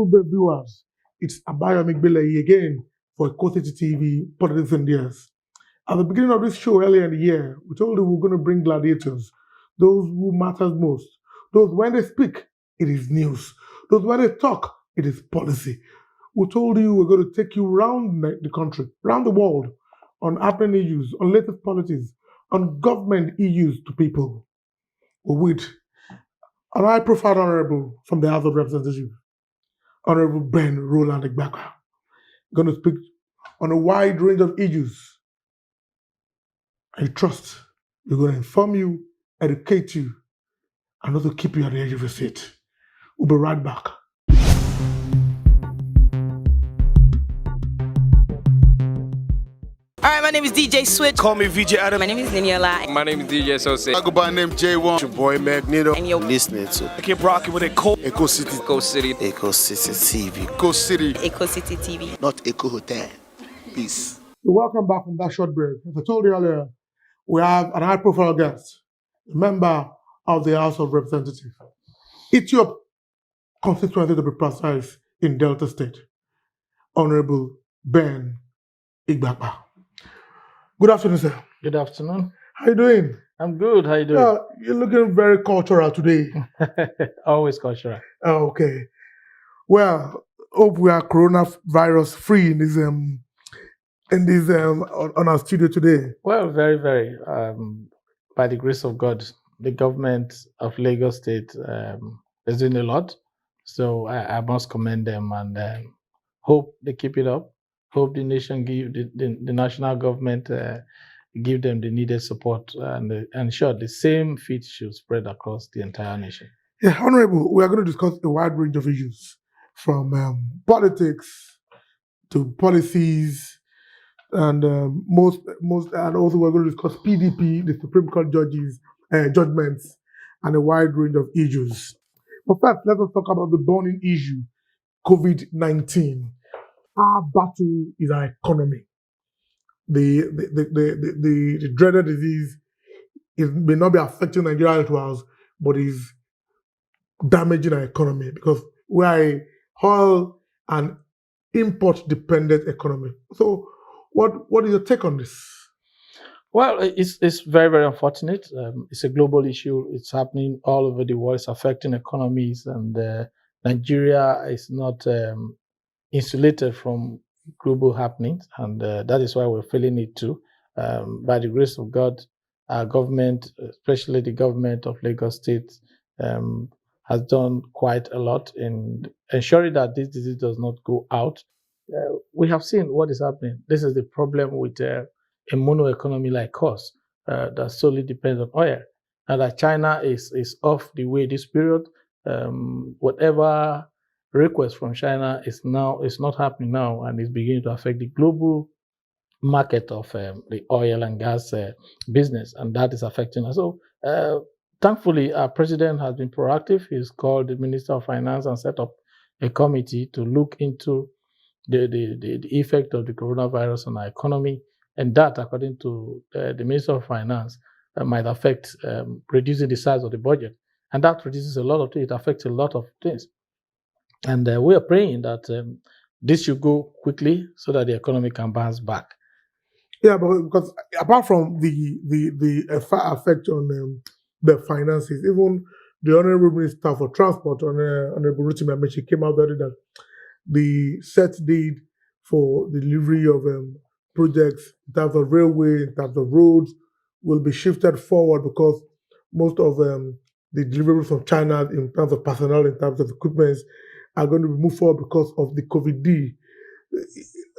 good day, viewers. It's Abayomi Gbeleyi again for Eco City TV, Politics and Years. At the beginning of this show earlier in the year, we told you we're going to bring gladiators, those who matters most. Those when they speak, it is news. Those when they talk, it is policy. We told you we're going to take you around the country, around the world, on happening issues, on latest policies, on government issues to people. We're with an high-profile honorable from the House of Representatives, Honorable Ben Roland Igbakpa, going to speak on a wide range of issues. I trust we're going to inform you, educate you, and also keep you at the edge of your seat. We'll be right back. Alright, my name is DJ Switch. Call me VJ Adam. My name is Niniola. My name is DJ Sose. I go by the name J1. Your boy Magneto. And you're Listening to I keep rocking with Eco City. Eco City. Eco City TV. Eco City. Eco City TV. Not Eco Hotel. Peace. So welcome back from that short break. As I told you earlier, we have an high-profile guest, a member of the House of Representatives, Ethiop constituency to be precise, in Delta State, Honorable Ben Igbakpa. Good afternoon, sir. Good afternoon. How you doing? I'm good. How you doing? You're looking very cultural today. Always cultural. Okay. Well, hope we are coronavirus free in this on our studio today. Well, very, very. By the grace of God, the government of Lagos State is doing a lot. So I must commend them and hope they keep it up. Hope the nation give the national government give them the needed support and ensure the same feat should spread across the entire nation. Yeah, Honorable, we are going to discuss a wide range of issues from politics to policies, and most and also we're going to discuss PDP, the Supreme Court judgments, and a wide range of issues. But first, let us talk about the burning issue, COVID-19. Our battle is our economy. The dreaded disease, it may not be affecting Nigeria as well, but is damaging our economy because we are a oil and import dependent economy. So what is your take on this? Well, it's very, very unfortunate. It's a global issue. It's happening all over the world. It's affecting economies, and Nigeria is not insulated from global happenings, and that is why we're feeling it too. By the grace of God, our government, especially the government of Lagos State, has done quite a lot in ensuring that this disease does not go out. We have seen what is happening. This is the problem with a mono economy like us that solely depends on oil. Now that China is off the way this period, whatever request from China is not happening now, and is beginning to affect the global market of the oil and gas business, and that is affecting us. So thankfully, our president has been proactive. He's called the Minister of Finance and set up a committee to look into the effect of the coronavirus on our economy, and that, according to the Minister of Finance, might affect reducing the size of the budget, and that reduces a lot of things. It affects a lot of things. And we are praying that this should go quickly so that the economy can bounce back. Yeah, but because apart from the effect on the finances, even the Honorable Minister for Transport, Honorable Rotimi Amaechi, came out there that the set date for delivery of projects in terms of railway, in terms of roads, will be shifted forward because most of the deliveries from China in terms of personnel, in terms of equipment, are going to be moved forward because of the COVID-19.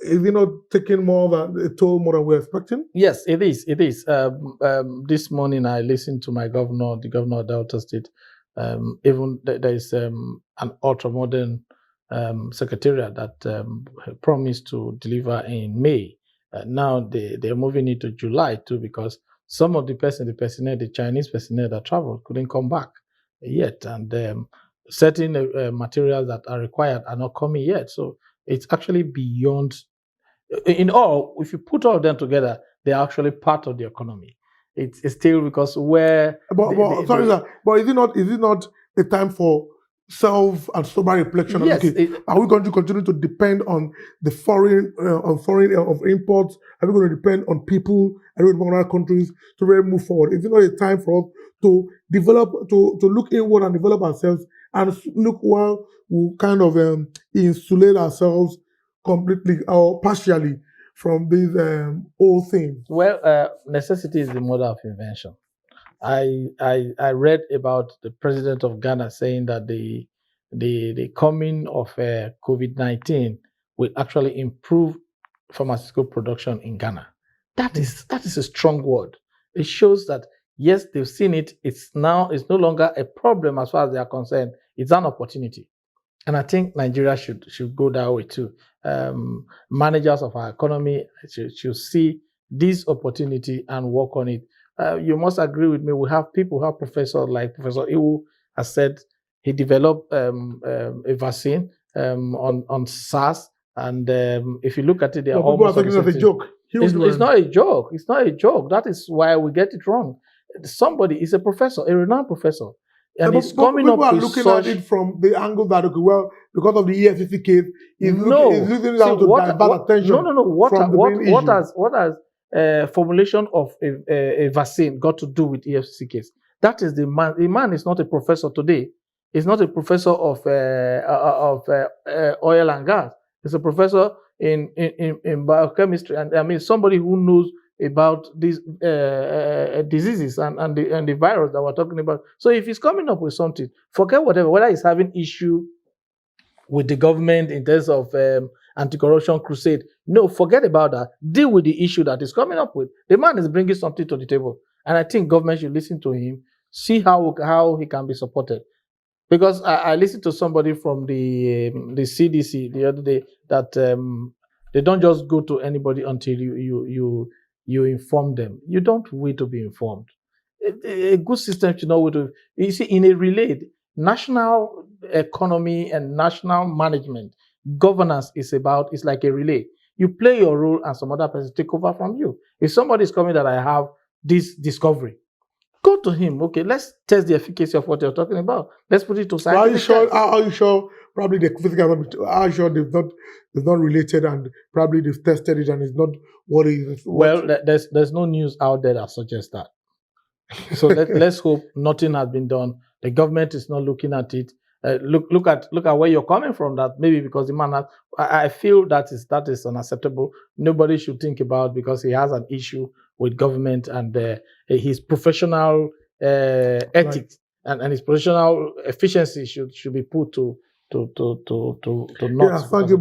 Is it not taking more than a toll more than we're expecting? Yes, it is. It is. This morning, I listened to my governor, the governor of Delta State. Even there is an ultra-modern secretariat that promised to deliver in May. Now they're moving into July too, because some of the personnel, the Chinese personnel that traveled, couldn't come back yet, and certain materials that are required are not coming yet. So it's actually beyond. In all, if you put all of them together, they're actually part of the economy. It's still because where. But is it not a time for self and sober reflection. Yes, Okay, are we going to continue to depend on the foreign of imports? Are we going to depend on people? Are we going to depend on other countries to really move forward? Is it not a time for us to develop, to look inward and develop ourselves and look while we kind of insulate ourselves completely or partially from these old things? Well, necessity is the mother of invention. I read about the president of Ghana saying that the coming of COVID-19 will actually improve pharmaceutical production in Ghana. That is a strong word. It shows that yes, they've seen it. It's no longer a problem as far as they are concerned. It's an opportunity, and I think Nigeria should go that way too. Managers of our economy should see this opportunity and work on it. You must agree with me. We have professors like Professor Iwu has said. He developed a vaccine on SARS, and if you look at it, they are people are almost taking it as a joke. It's not a joke. It's not a joke. That is why we get it wrong. Somebody is a professor, a renowned professor, and he's coming up people with are looking such... at it from the angle that, okay, well, because of the EFCC case, he's losing it out to divert attention. No. What has formulation of a vaccine got to do with EFCC case? That is the man. The man is not a professor today. He's not a professor of oil and gas. He's a professor in biochemistry, and I mean somebody who knows about these diseases and the virus that we're talking about. So if he's coming up with something, forget whether he's having issue with the government in terms of anti-corruption crusade. No, forget about that. Deal with the issue that he's coming up with. The man is bringing something to the table, and I think government should listen to him, see how he can be supported. Because I listened to somebody from the CDC the other day that they don't just go to anybody until you inform them. You don't wait to be informed. A good system should not wait to. You see, in a relay, national economy and national management governance is like a relay. You play your role, and some other person take over from you. If somebody is coming that I have this discovery, go to him. Okay, let's test the efficacy of what you're talking about. Let's put it to science. Are you sure? Probably the physical. Are you sure they've not related, and probably they've tested it and it's not what it is? Well, there's no news out there that suggests that. So let's hope nothing has been done. The government is not looking at it. Look at where you're coming from. That maybe because the man has, I feel that is unacceptable. Nobody should think about because he has an issue with government and his professional ethics and his professional efficiency should be put to not. Yeah, thank you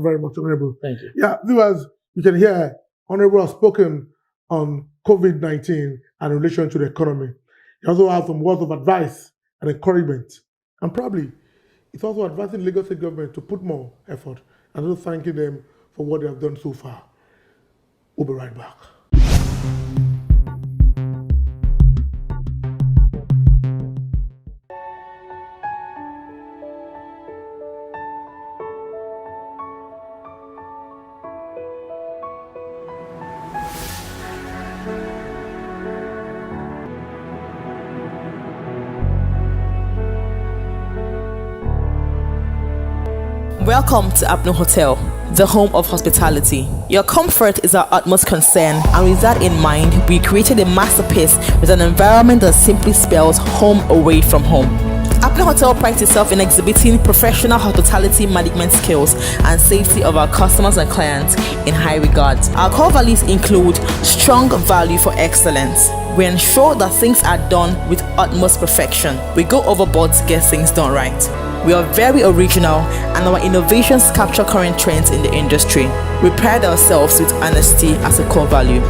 very much, Honorable. Thank you. Yeah, viewers, you can hear Honorable has spoken on COVID-19 and in relation to the economy. He also has some words of advice and encouragement, and probably it's also advising Lagos State government to put more effort and also thanking them for what they have done so far. We'll be right back. Welcome to Apno Hotel, the home of hospitality. Your comfort is our utmost concern, and with that in mind, we created a masterpiece with an environment that simply spells home away from home. Apno Hotel prides itself in exhibiting professional hospitality management skills and safety of our customers and clients in high regard. Our core values include strong value for excellence. We ensure that things are done with utmost perfection. We go overboard to get things done right. We are very original, and our innovations capture current trends in the industry. We pride ourselves with honesty as a core value.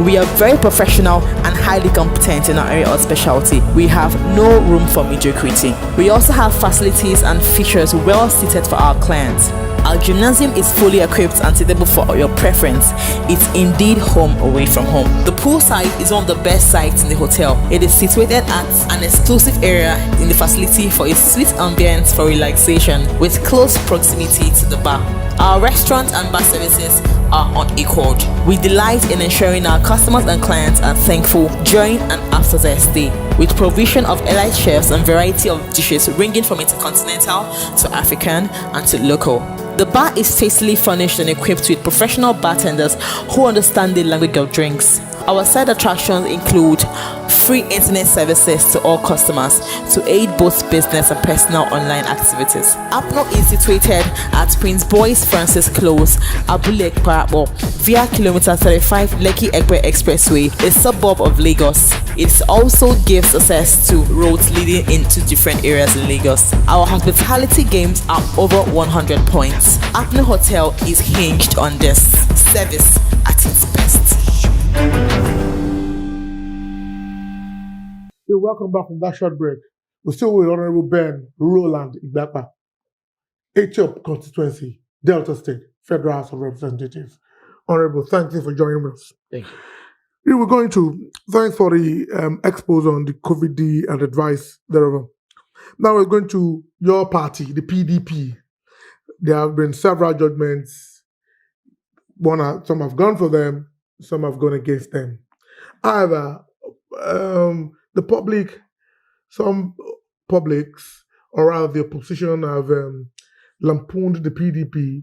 We are very professional and highly competent in our area of specialty. We have no room for mediocrity. We also have facilities and features well suited for our clients. Our gymnasium is fully equipped and suitable for your preference. It's indeed home away from home. The poolside is one of the best sites in the hotel. It is situated at an exclusive area in the facility for a sweet ambience for relaxation with close proximity to the bar. Our restaurant and bar services are unequaled. We delight in ensuring our customers and clients are thankful during and after their stay, with provision of elite chefs and variety of dishes ranging from intercontinental to African and to local. The bar is tastily furnished and equipped with professional bartenders who understand the language of drinks. Our side attractions include free internet services to all customers to aid both business and personal online activities. Apno is situated at Prince Boyce Francis Close, Abule Parabo, via kilometer 35 Lekki Ekpe Expressway, a suburb of Lagos. It also gives access to roads leading into different areas in Lagos. Our hospitality games are over 100 points. Apno Hotel is hinged on this service at its best. Hey, welcome back from that short break. We're still with Honorable Ben Roland Igbakpa, Etiop constituency, Delta State, Federal House of Representatives. Honorable, thank you for joining us. Thank you. We were going to, thanks for the expose on the COVID and advice thereof. Now we're going to your party, the PDP. There have been several judgments. Some have gone for them, some have gone against them. However, the public, some publics, or rather the opposition, have lampooned the PDP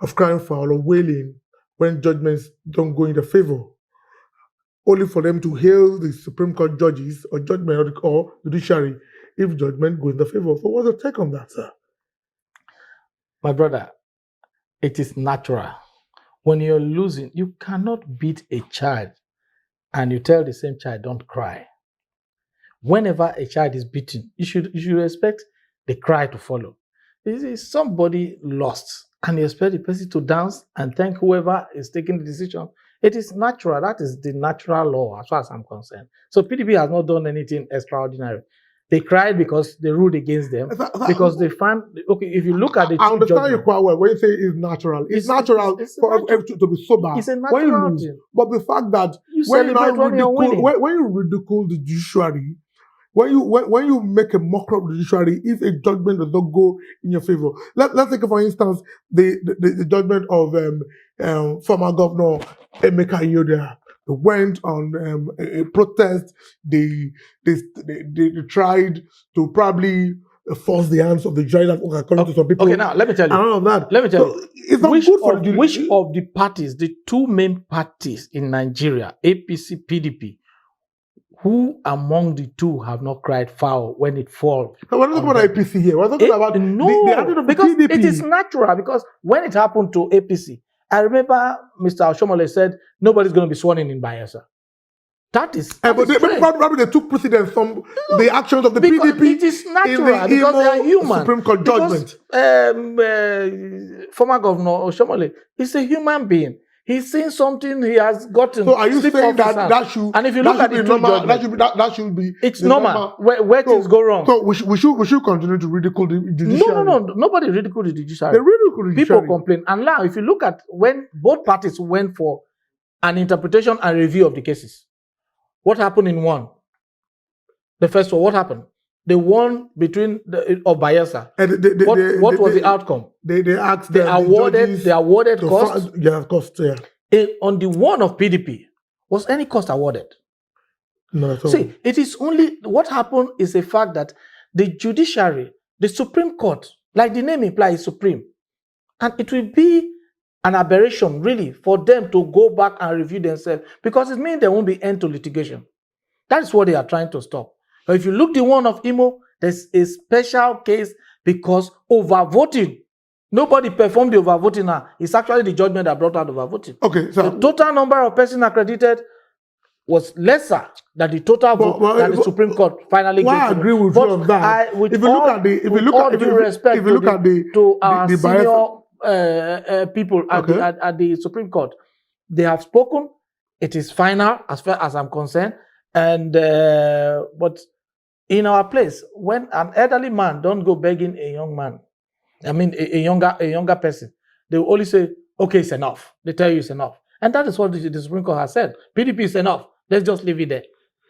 of crying foul or wailing when judgments don't go in their favor, only for them to hail the Supreme Court judges or judgment or judiciary if judgment goes in their favor. So what's your take on that, sir? My brother, it is natural. When you're losing, you cannot beat a child and you tell the same child, don't cry. Whenever a child is beaten, you should expect the cry to follow. If somebody lost and you expect the person to dance and thank whoever is taking the decision, it is natural. That is the natural law as far as I'm concerned. So PDP has not done anything extraordinary. They cried because they ruled against them, because they found, okay, if you look at the I understand you quite well when you say it's natural. It's natural for everyone to be sober It's a when you natural lose. thing. But the fact that You when you, celebrate when you're winning. when you ridicule the judiciary, when you make a mockery of the judiciary, if a judgment does not go in your favor, let's take for instance the judgment of former governor Emeka Iyodia. They went on a protest. They tried to probably force the hands of the judge, according to some people. Okay, now let me tell you. And all of that. Let me tell you. It's not Which good for of, the which of the parties, the two main parties in Nigeria, APC, PDP, who among the two have not cried foul when it falls? We're not talking about APC here. We're talking about the attitude of the because PDP. it is natural. Because when it happened to APC, I remember Mr. Oshomole said nobody's going to be sworn in Bayelsa. That is. But probably they took precedence from the actions of the because PDP. It is natural in the because they are human. Supreme Court judgment. Former Governor Oshomole is a human being. He's seen something he has gotten. So are you saying that should? And if you look at the two normal, judgments, that should be. it's normal. Where things go wrong. So we should continue to ridicule the judiciary. No. Nobody ridiculed the judiciary. They ridicule the People judiciary. complain. And now, if you look at when both parties went for an interpretation and review of the cases, what happened in one? The first one, what happened? They won between Bayelsa. What was the outcome? They asked they awarded costs. Costs. Yeah. On the one of PDP, was any cost awarded? No, at all. See, it is only what happened is the fact that the judiciary, the Supreme Court, like the name implies, is supreme, and it will be an aberration really for them to go back and review themselves, because it means there won't be end to litigation. That is what they are trying to stop. But if you look the one of Imo, there's a special case because overvoting. Nobody performed the overvoting now. It's actually the judgment that brought out overvoting. Okay, so the total number of persons accredited was lesser than the total vote that the Supreme Court finally gave. I agree with you on that. If you look at our senior people at the Supreme Court, they have spoken. It is final as far as I'm concerned. And but in our place, when an elderly man don't go begging a young man, I mean a younger person, they will only say, okay, it's enough. They tell you it's enough. And that is what the Supreme Court has said. PDP is enough. Let's just leave it there.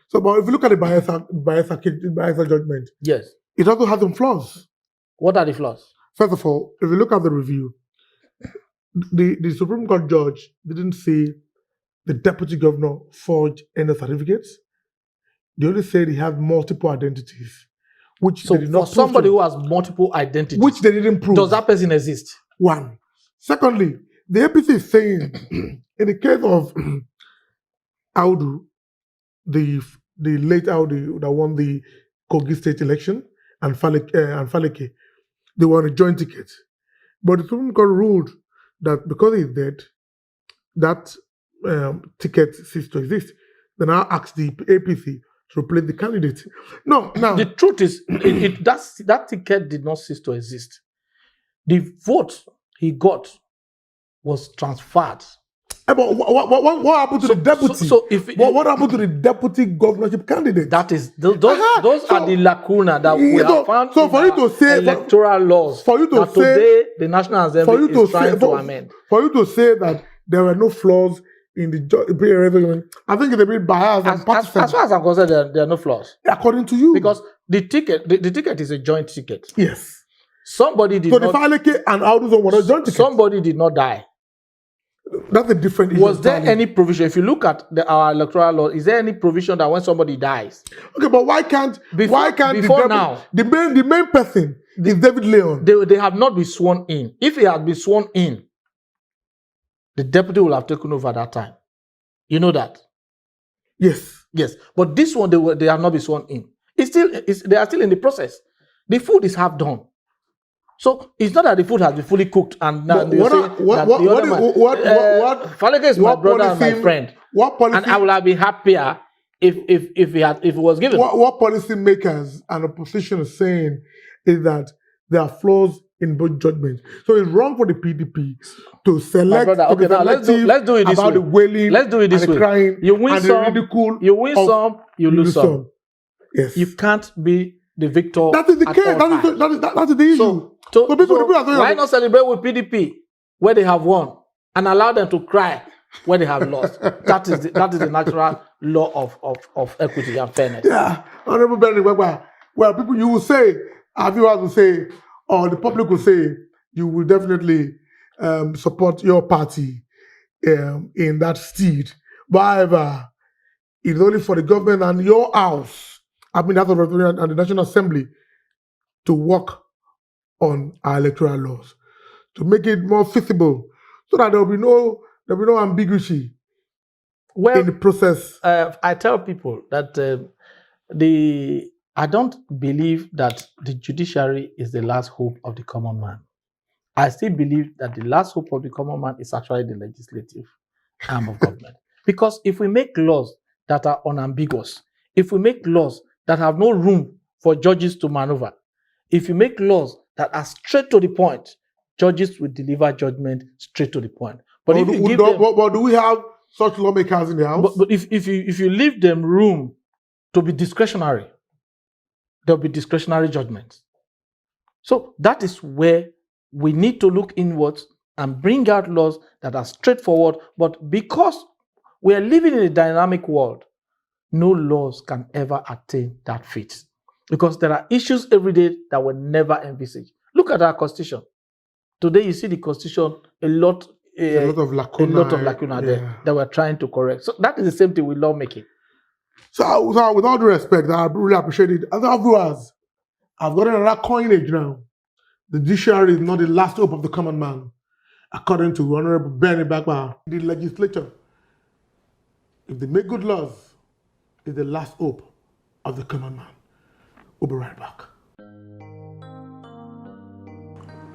So, but if you look at the Bayelsa judgment, yes, it also has some flaws. What are the flaws? First of all, if you look at the review, the Supreme Court judge didn't say the deputy governor forged any certificates. They only said he had multiple identities, which So they did not for prove somebody to- who has multiple identities, which they didn't prove. does that person exist? One. Secondly, the APC is saying in the case of Audu, the late Audu that won the Kogi state election, and Faleke, they were on a joint ticket. But the Supreme Court ruled that because he's dead, that ticket ceased to exist. They now asked the APC to replace the candidate. No, now The truth is, that ticket did not cease to exist. The vote he got was transferred. but what happened to the deputy? So if what happened to the deputy governorship candidate? that is those So- are the lacuna that we Yeah, have found so in for you our to say- electoral laws for you to that say- today the National for Assembly you to is trying say, to amend. for you to say that there were no flaws in the pre-referendum, I think it's a bit biased and As partisan, far as I'm concerned, there are no flaws according to you. because the ticket is a joint ticket. yes, Somebody did so the not. Faleke and Audu were not joint tickets. Somebody did not die. That's a different issue. Was there entirely. any provision? If you look at our electoral law, is there any provision that when somebody dies, Okay, but why can't Before now. the main person is David Leon? they have not been sworn in? If he had been sworn in, the deputy will have taken over that time. You know that? Yes. Yes. But this one, they have not been sworn in. They are still in the process. The food is half done. So it's not that the food has been fully cooked and now But they're what saying are- what- that what- the what other is- man, what- Faleke is my what brother and my policy- friend, What policy? and I would have been happier if it was given. What policy makers and opposition is saying is that there are flaws in both judgments. So it's wrong for the PDP to select. brother, to be okay, now let's do it this about way. the wailing. Let's do it this and the way. crying. You win and some, the ridicule. you win of- some, you lose some. Yes. You can't be the victor. That is the at case. all That times. is the issue. So people are saying why that- not celebrate with PDP where they have won and allow them to cry where they have lost? That is the natural law of equity and fairness. Yeah, Honorable Benny, well, people, you will say, our viewers will say, or the public will say, you will definitely support your party in that steed. But however, it's only for the government and your house, I mean, that's the referendum and the National Assembly, to work on our electoral laws, to make it more feasible, so that there will be no ambiguity Well, in the process. I tell people that I don't believe that the judiciary is the last hope of the common man. I still believe that the last hope of the common man is actually the legislative arm of government. Because if we make laws that are unambiguous, if we make laws that have no room for judges to maneuver, if you make laws that are straight to the point, judges will deliver judgment straight to the point. But if you give them, but do we have such lawmakers in the house? but if you leave them room to be discretionary, there'll be discretionary judgments. So that is where we need to look inwards and bring out laws that are straightforward. But because we are living in a dynamic world, no laws can ever attain that feat. Because there are issues every day that were never envisaged. Look at our constitution. Today you see the constitution, a lot of lacuna there that we're trying to correct. So that is the same thing with lawmaking. So with all due respect, I really appreciate it. As our viewers, I've gotten another coinage now. The judiciary is not the last hope of the common man, according to Honorable Benny Igbakpa. The legislature, if they make good laws, is the last hope of the common man. We'll be right back.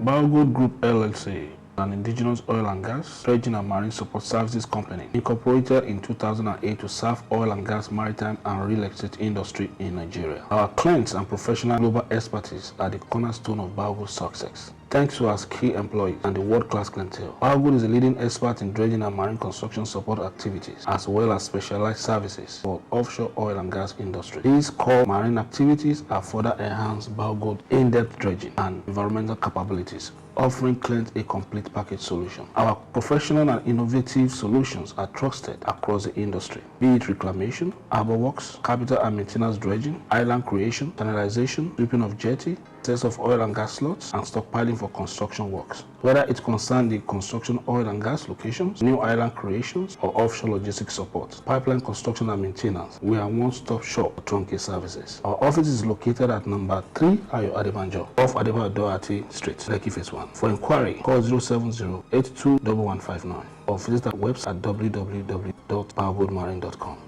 Biogold Group LLC, an indigenous oil and gas, dredging and marine support services company, incorporated in 2008 to serve oil and gas, maritime and real estate industry in Nigeria. Our clients and professional global expertise are the cornerstone of Biogold's success. Thanks to our key employees and the world-class clientele, Biogold is a leading expert in dredging and marine construction support activities, as well as specialized services for offshore oil and gas industry. These core marine activities are further enhanced Biogold's in-depth dredging and environmental capabilities offering clients a complete package solution. Our professional and innovative solutions are trusted across the industry, be it reclamation, harbor works, capital and maintenance dredging, island creation, channelization, sweeping of jetty, sales of oil and gas slots, and stockpiling for construction works. Whether it concerns the construction oil and gas locations, new island creations, or offshore logistics support, pipeline construction and maintenance, we are one-stop shop for trunking services. Our office is located at number 3 Ayo Adebanjo, off Adebayo Doherty Street, Lekki Phase 1. For inquiry, call 070-821159 or visit our website at www.powergoldmarine.com.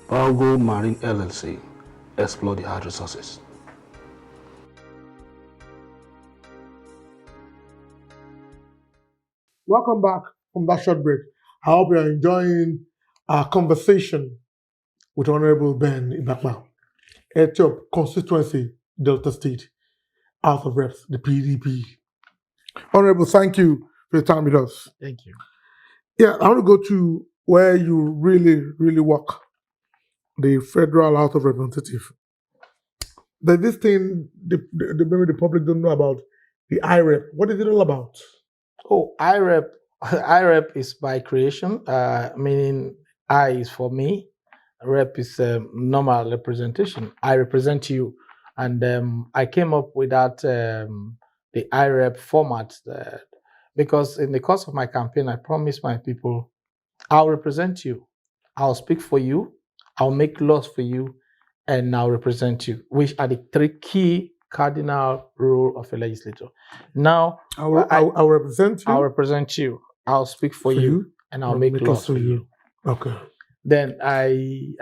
Powergold Marine LLC, explore the hard resources. Welcome back from that short break. I hope you are enjoying our conversation with Honorable Ben Igbakpa, Etiop Constituency, Delta State, House of Reps, the PDP. Honorable, thank you for your time with us. Thank you. Yeah, I want to go to where you really work, the Federal House of Representatives. There's this thing maybe the public don't know about, the IREP. What is it all about? Oh, IREP. IREP is by creation, meaning I is for me. Rep is normal representation. I represent you. And I came up with that, the IREP format, because in the course of my campaign, I promised my people, I'll represent you. I'll speak for you. I'll make laws for you. And I'll represent you, which are the 3 key cardinal role of a legislator. Now, I'll represent you. I'll represent you. I'll speak for you, and I'll make laws for you. Okay. Then I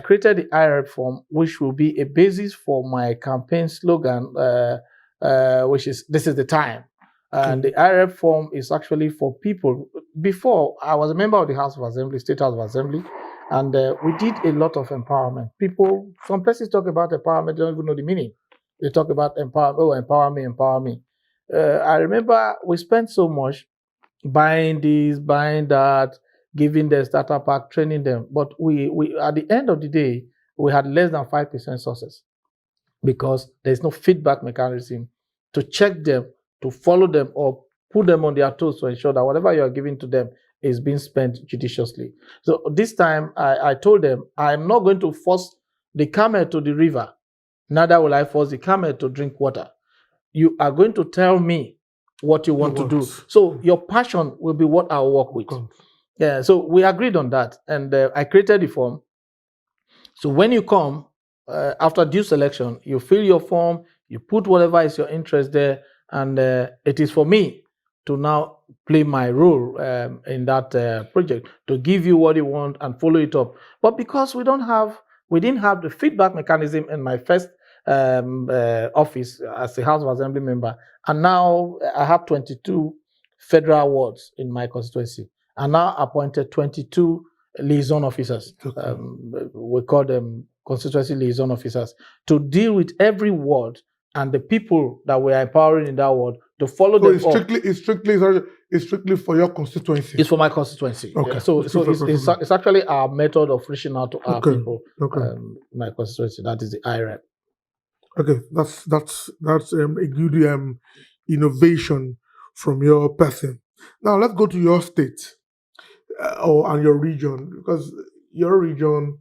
created the IREP form, which will be a basis for my campaign slogan, which is "This is the time." And the IREP form is actually for people. Before, I was a member of the House of Assembly, State House of Assembly, and we did a lot of empowerment. People, some places talk about empowerment, they don't even know the meaning. They talk about empower. Oh, empower me, empower me. I remember we spent so much buying this, buying that, giving the starter pack, training them. But we at the end of the day, we had less than 5% success because there's no feedback mechanism to check them, to follow them, or put them on their toes to ensure that whatever you are giving to them is being spent judiciously. So this time, I told them, I'm not going to force the camel to the river, neither will I force the camel to drink water. You are going to tell me what you want to do. So your passion will be what I'll work with. Yeah, so we agreed on that, and I created the form. So when you come, after due selection, you fill your form, you put whatever is your interest there, and it is for me to now play my role in that project, to give you what you want and follow it up. But because we didn't have the feedback mechanism in my first office as a House of Assembly member, and now I have 22 federal wards in my constituency, and now appointed 22 liaison officers. We call them constituency liaison officers, to deal with every ward and the people that we are empowering in that ward to follow them up. It's strictly for your constituency. It's for my constituency. Okay. Yeah. So it's actually our method of reaching out to our people. Okay. My constituency. That is the IREP. Okay, that's a good innovation from your person. Now let's go to your state and your region, because your region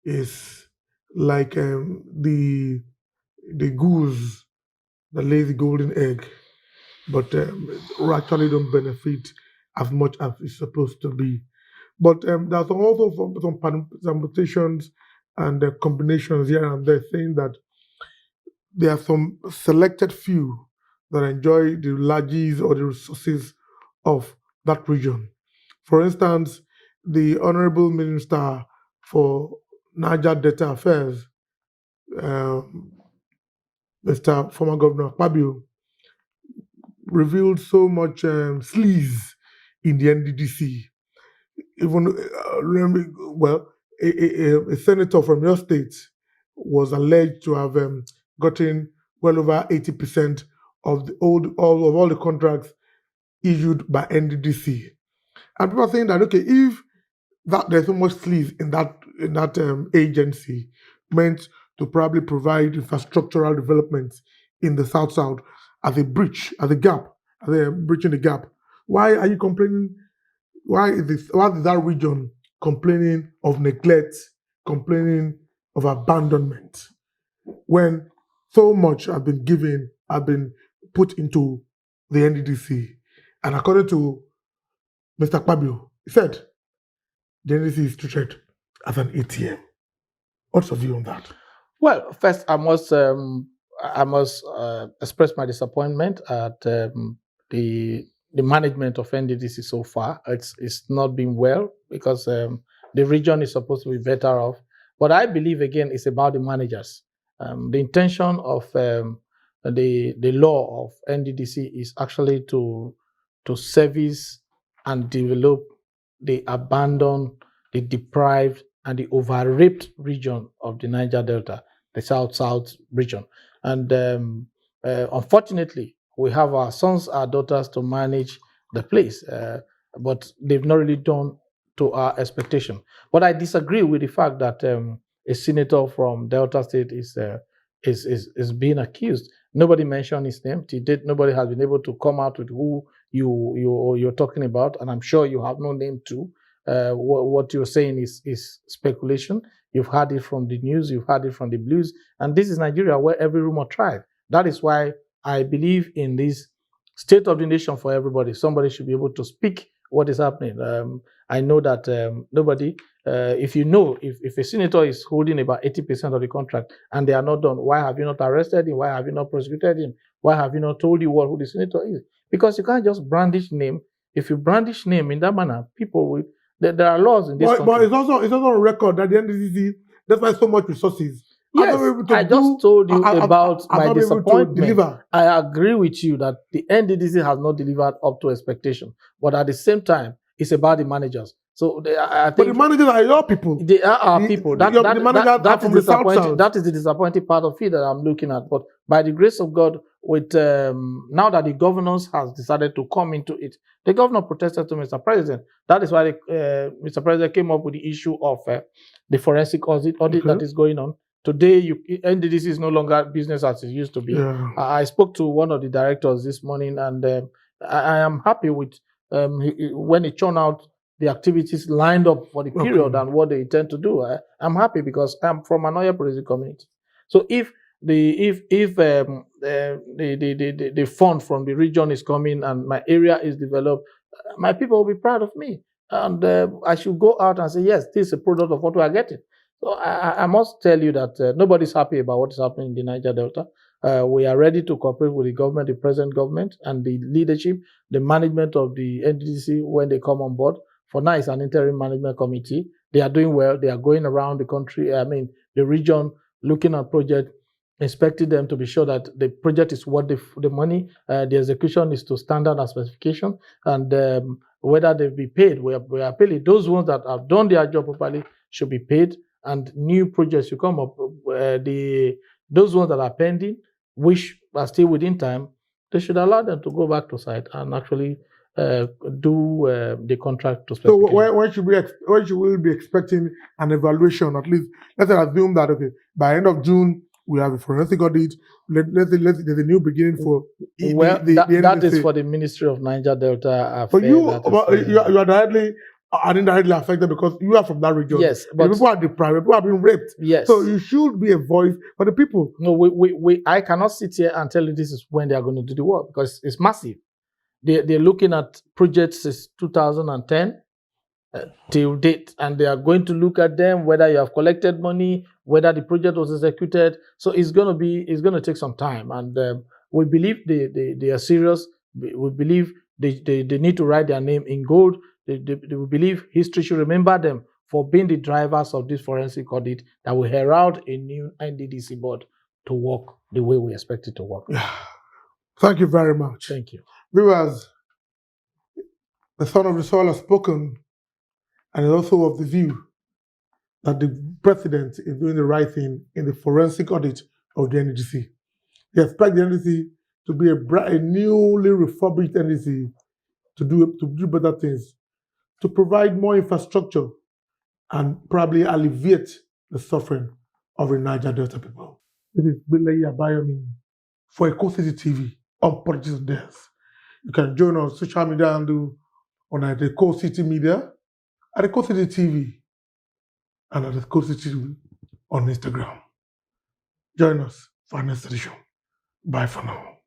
is like the goose that lays the golden egg, but we actually don't benefit as much as it's supposed to be. But there's also some permutations and combinations here and there saying that there are some selected few that enjoy the largesse or the resources of that region. For instance, the Honorable Minister for Niger Delta Affairs, Mr. Former Governor Fabio, revealed so much sleaze in the NDDC. Even, a senator from your state was alleged to have gotten well over 80% of all the contracts issued by NDDC. And people are saying that, okay, if there's so much sleaze in that agency meant to probably provide infrastructural development in the South, as a breach, as a gap, as a breaching the gap. Why are you complaining? Why is that region complaining of neglect, complaining of abandonment, when so much has been put into the NDDC? And according to Mr. Kpabio, he said the NDDC is treated as an ATM. What's your view on that? Well, first I must express my disappointment at the management of NDDC so far. It's not been well because the region is supposed to be better off. But I believe again it's about the managers. The intention of the law of NDDC is actually to service and develop the abandoned, the deprived, and the over-raped region of the Niger Delta, the South region. And unfortunately, we have our sons, our daughters to manage the place, but they've not really done to our expectation. But I disagree with the fact that a senator from Delta State is being accused. Nobody mentioned his name. To date, nobody has been able to come out with who you're talking about, and I'm sure you have no name too. What you're saying is speculation. You've heard it from the news, you've heard it from the blues, and this is Nigeria where every rumor thrives. That is why I believe in this state of the nation for everybody. Somebody should be able to speak what is happening. I know that nobody, if a senator is holding about 80% of the contract and they are not done, why have you not arrested him? Why have you not prosecuted him? Why have you not told the world who the senator is? Because you can't just brandish name. If you brandish name in that manner, people will. There are laws in this country. But it's also on record that the NDDC, that's why so much resources. Yes, I just told you about my disappointment. I agree with you that the NDDC has not delivered up to expectation. But at the same time, it's about the managers. So I think. But the managers are your people. They are our people. That is the disappointing part of it that I'm looking at. But by the grace of God, with now that the governors has decided to come into it, the governor protested to Mr. President. That is why Mr. President came up with the issue of the forensic audit that is going on. Today, NDDC is no longer business as it used to be. Yeah. I spoke to one of the directors this morning, and I am happy with when it turned out the activities lined up for the period and what they intend to do. I'm happy because I'm from an Oya Police community. So if the fund from the region is coming and my area is developed, my people will be proud of me, and I should go out and say, yes, this is a product of what we are getting. So I must tell you that nobody's happy about what is happening in the Niger Delta. We are ready to cooperate with the government, the present government, and the leadership, the management of the NDDC when they come on board. For now, it's an interim management committee. They are doing well. They are going around the country, the region, looking at projects, inspecting them to be sure that the project is worth the money. The execution is to standard and specification, and whether they be paid, we are paid. Those ones that have done their job properly should be paid, and new projects should come up. Those ones that are pending, which are still within time, they should allow them to go back to site and actually do the contract to specification. So when should we be expecting an evaluation? At least let's assume that by end of June we have a forensic audit. Let's there's a new beginning for. That is for the Ministry of Niger Delta. But you are directly and indirectly affected because you are from that region. Yes, but people are deprived. People are being raped. Yes. So you should be a voice for the people. No, I cannot sit here and tell you this is when they are going to do the work because it's massive. They're looking at projects since 2010 till date, and they are going to look at them whether you have collected money, whether the project was executed. So it's going to take some time, and we believe they are serious. We believe they need to write their name in gold. We believe history should remember them for being the drivers of this forensic audit that will herald a new NDDC board to work the way we expect it to work. Thank you very much. Thank you. Viewers, the son of the soil has spoken, and is also of the view that the president is doing the right thing in the forensic audit of the NDDC. They expect the NDDC to be a newly refurbished NDDC to do better things, to provide more infrastructure, and probably alleviate the suffering of the Niger Delta people. This is Bilayi Abayomi for Eco City TV. on politics on theirs. You can join our social media handle on the Coast City Media, at the Coast City TV, and at the Coast City TV on Instagram. Join us for our next edition. Bye for now.